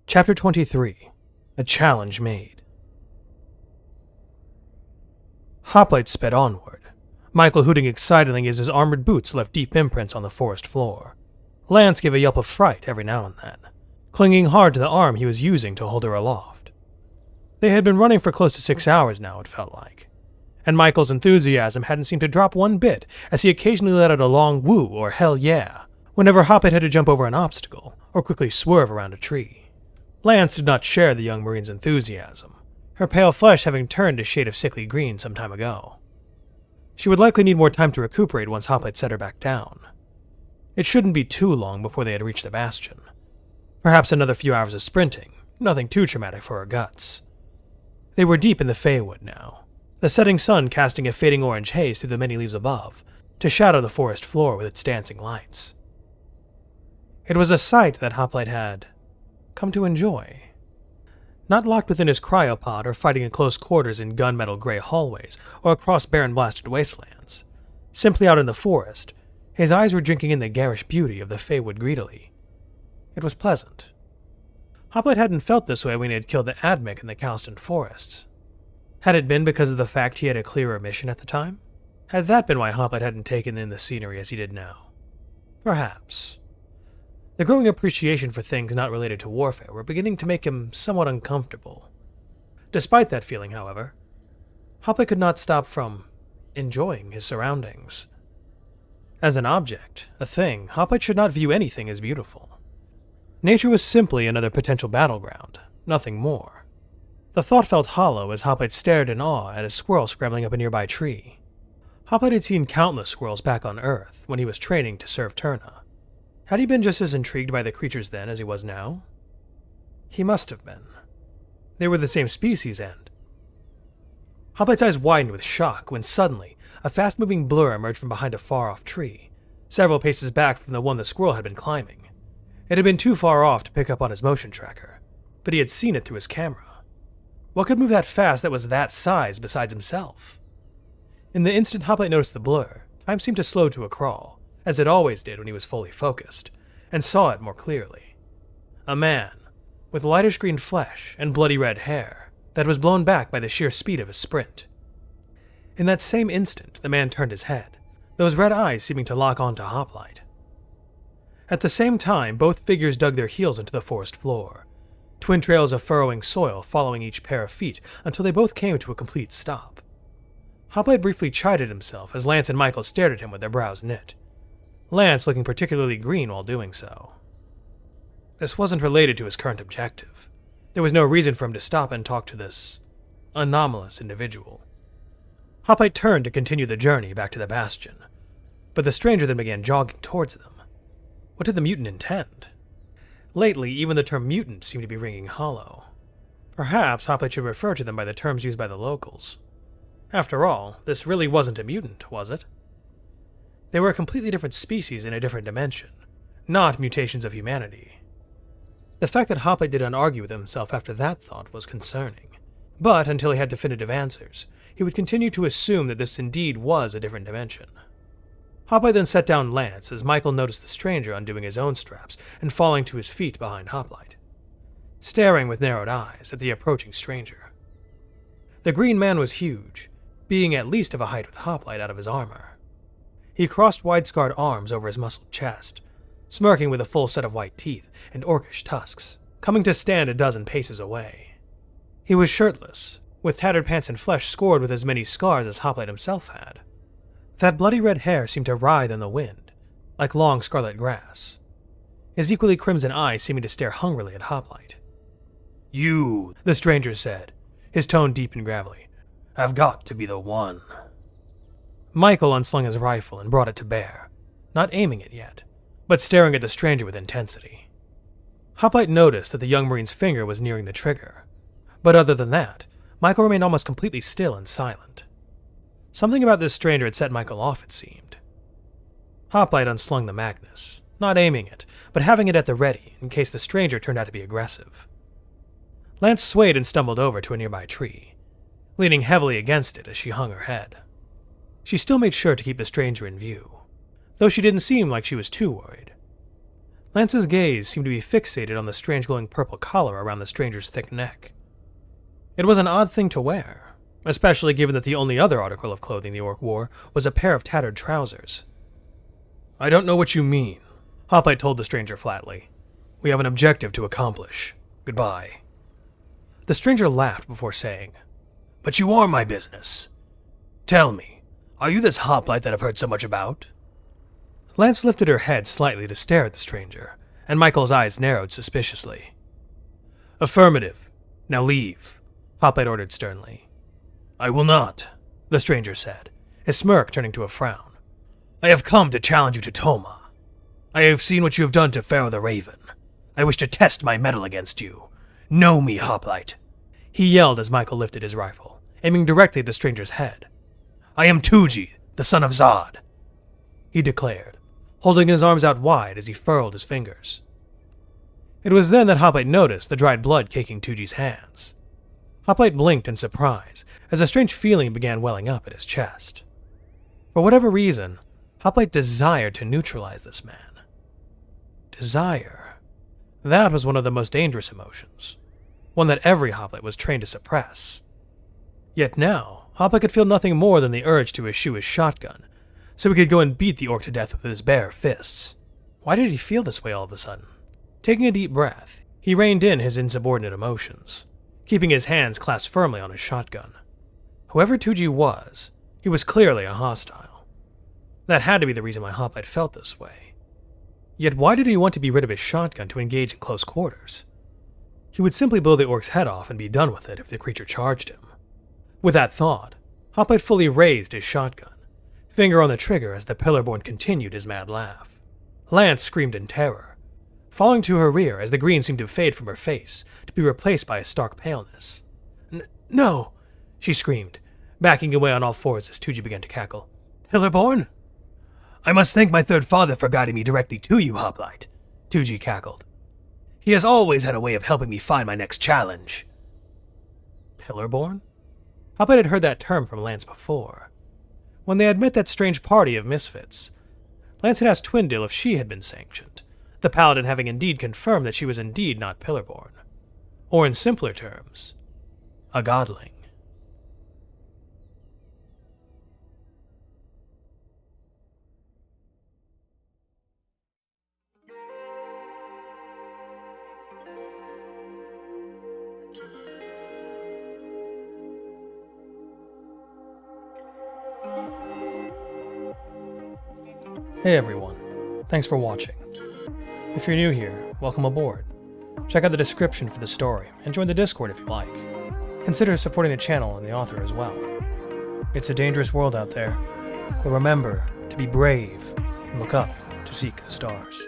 Chapter 23. A Challenge Made. Hoplite sped onward, Michael hooting excitedly as his armored boots left deep imprints on the forest floor. Lance gave a yelp of fright every now and then, clinging hard to the arm he was using to hold her aloft. They had been running for close to 6 hours now, it felt like, and Michael's enthusiasm hadn't seemed to drop one bit as he occasionally let out a long woo or hell yeah whenever Hoplite had to jump over an obstacle or quickly swerve around a tree. Lance did not share the young marine's enthusiasm, her pale flesh having turned a shade of sickly green some time ago. She would likely need more time to recuperate once Hoplite set her back down. It shouldn't be too long before they had reached the bastion. Perhaps another few hours of sprinting, nothing too traumatic for her guts. They were deep in the Feywood now, the setting sun casting a fading orange haze through the many leaves above, to shadow the forest floor with its dancing lights. It was a sight that Hoplite had come to enjoy. Not locked within his cryopod or fighting in close quarters in gunmetal gray hallways or across barren blasted wastelands. Simply out in the forest, his eyes were drinking in the garish beauty of the Feywood greedily. It was pleasant. Hoplite hadn't felt this way when he had killed the Admic in the Calston forests. Had it been because of the fact he had a clearer mission at the time? Had that been why Hoplite hadn't taken in the scenery as he did now? Perhaps. The growing appreciation for things not related to warfare were beginning to make him somewhat uncomfortable. Despite that feeling, however, Hoplite could not stop from enjoying his surroundings. As an object, a thing, Hoplite should not view anything as beautiful. Nature was simply another potential battleground, nothing more. The thought felt hollow as Hoplite stared in awe at a squirrel scrambling up a nearby tree. Hoplite had seen countless squirrels back on Earth when he was training to serve Turna. Had he been just as intrigued by the creatures then as he was now? He must have been. They were the same species and... Hoplite's eyes widened with shock when suddenly a fast-moving blur emerged from behind a far-off tree, several paces back from the one the squirrel had been climbing. It had been too far off to pick up on his motion tracker, but he had seen it through his camera. What could move that fast that was that size besides himself? In the instant Hoplite noticed the blur, time seemed to slow to a crawl, as it always did when he was fully focused, and saw it more clearly. A man, with lightish green flesh and bloody red hair, that was blown back by the sheer speed of his sprint. In that same instant, the man turned his head, those red eyes seeming to lock onto Hoplite. At the same time, both figures dug their heels into the forest floor, twin trails of furrowing soil following each pair of feet until they both came to a complete stop. Hoplite briefly chided himself as Lance and Michael stared at him with their brows knit, Lance looking particularly green while doing so. This wasn't related to his current objective. There was no reason for him to stop and talk to this anomalous individual. Hoplite turned to continue the journey back to the bastion, but the stranger then began jogging towards them. What did the mutant intend? Lately, even the term mutant seemed to be ringing hollow. Perhaps Hoplite should refer to them by the terms used by the locals. After all, this really wasn't a mutant, was it? They were a completely different species in a different dimension, not mutations of humanity. The fact that Hoplite did not argue with himself after that thought was concerning, but until he had definitive answers, he would continue to assume that this indeed was a different dimension. Hoplite then set down Lance as Michael noticed the stranger undoing his own straps and falling to his feet behind Hoplite, staring with narrowed eyes at the approaching stranger. The green man was huge, being at least of a height with Hoplite out of his armor. He crossed wide-scarred arms over his muscled chest, smirking with a full set of white teeth and orcish tusks, coming to stand a dozen paces away. He was shirtless, with tattered pants and flesh scored with as many scars as Hoplite himself had. That bloody red hair seemed to writhe in the wind, like long scarlet grass, his equally crimson eyes seeming to stare hungrily at Hoplite. "You," the stranger said, his tone deep and gravelly, "have got to be the one." Michael unslung his rifle and brought it to bear, not aiming it yet, but staring at the stranger with intensity. Hoplite noticed that the young marine's finger was nearing the trigger, but other than that, Michael remained almost completely still and silent. Something about this stranger had set Michael off, it seemed. Hoplite unslung the Magnus, not aiming it, but having it at the ready in case the stranger turned out to be aggressive. Lance swayed and stumbled over to a nearby tree, leaning heavily against it as she hung her head. She still made sure to keep the stranger in view, though she didn't seem like she was too worried. Lance's gaze seemed to be fixated on the strange glowing purple collar around the stranger's thick neck. It was an odd thing to wear, especially given that the only other article of clothing the orc wore was a pair of tattered trousers. "I don't know what you mean," Hoplite told the stranger flatly. "We have an objective to accomplish. Goodbye." The stranger laughed before saying, "But you are my business. Tell me, are you this hoplite that I've heard so much about?" Lance lifted her head slightly to stare at the stranger, and Michael's eyes narrowed suspiciously. "Affirmative. Now leave," Hoplite ordered sternly. "I will not," the stranger said, his smirk turning to a frown. "I have come to challenge you to Toma. I have seen what you have done to Pharaoh the Raven. I wish to test my mettle against you. Know me, Hoplite," he yelled as Michael lifted his rifle, aiming directly at the stranger's head. "I am Tuji, the son of Zod," he declared, holding his arms out wide as he furled his fingers. It was then that Hoplite noticed the dried blood caking Tuji's hands. Hoplite blinked in surprise as a strange feeling began welling up at his chest. For whatever reason, Hoplite desired to neutralize this man. Desire. That was one of the most dangerous emotions, one that every Hoplite was trained to suppress. Yet now, Hoplite could feel nothing more than the urge to eschew his shotgun, so he could go and beat the orc to death with his bare fists. Why did he feel this way all of a sudden? Taking a deep breath, he reined in his insubordinate emotions, keeping his hands clasped firmly on his shotgun. Whoever Tuji was, he was clearly a hostile. That had to be the reason why Hoplite felt this way. Yet why did he want to be rid of his shotgun to engage in close quarters? He would simply blow the orc's head off and be done with it if the creature charged him. With that thought, Hoplite fully raised his shotgun, finger on the trigger as the Pillarborn continued his mad laugh. Lance screamed in terror, falling to her rear as the green seemed to fade from her face to be replaced by a stark paleness. No, she screamed, backing away on all fours as Tuji began to cackle. "Pillarborn? I must thank my third father for guiding me directly to you, Hoplite," Tuji cackled. "He has always had a way of helping me find my next challenge." Pillarborn? Hoplite had heard that term from Lance before. When they had met that strange party of misfits, Lance had asked Twindale if she had been sanctioned, the paladin having indeed confirmed that she was indeed not Pillarborn. Or in simpler terms, a godling. Hey everyone, thanks for watching. If you're new here, welcome aboard. Check out the description for the story, and join the Discord if you like. Consider supporting the channel and the author as well. It's a dangerous world out there, but remember to be brave and look up to seek the stars.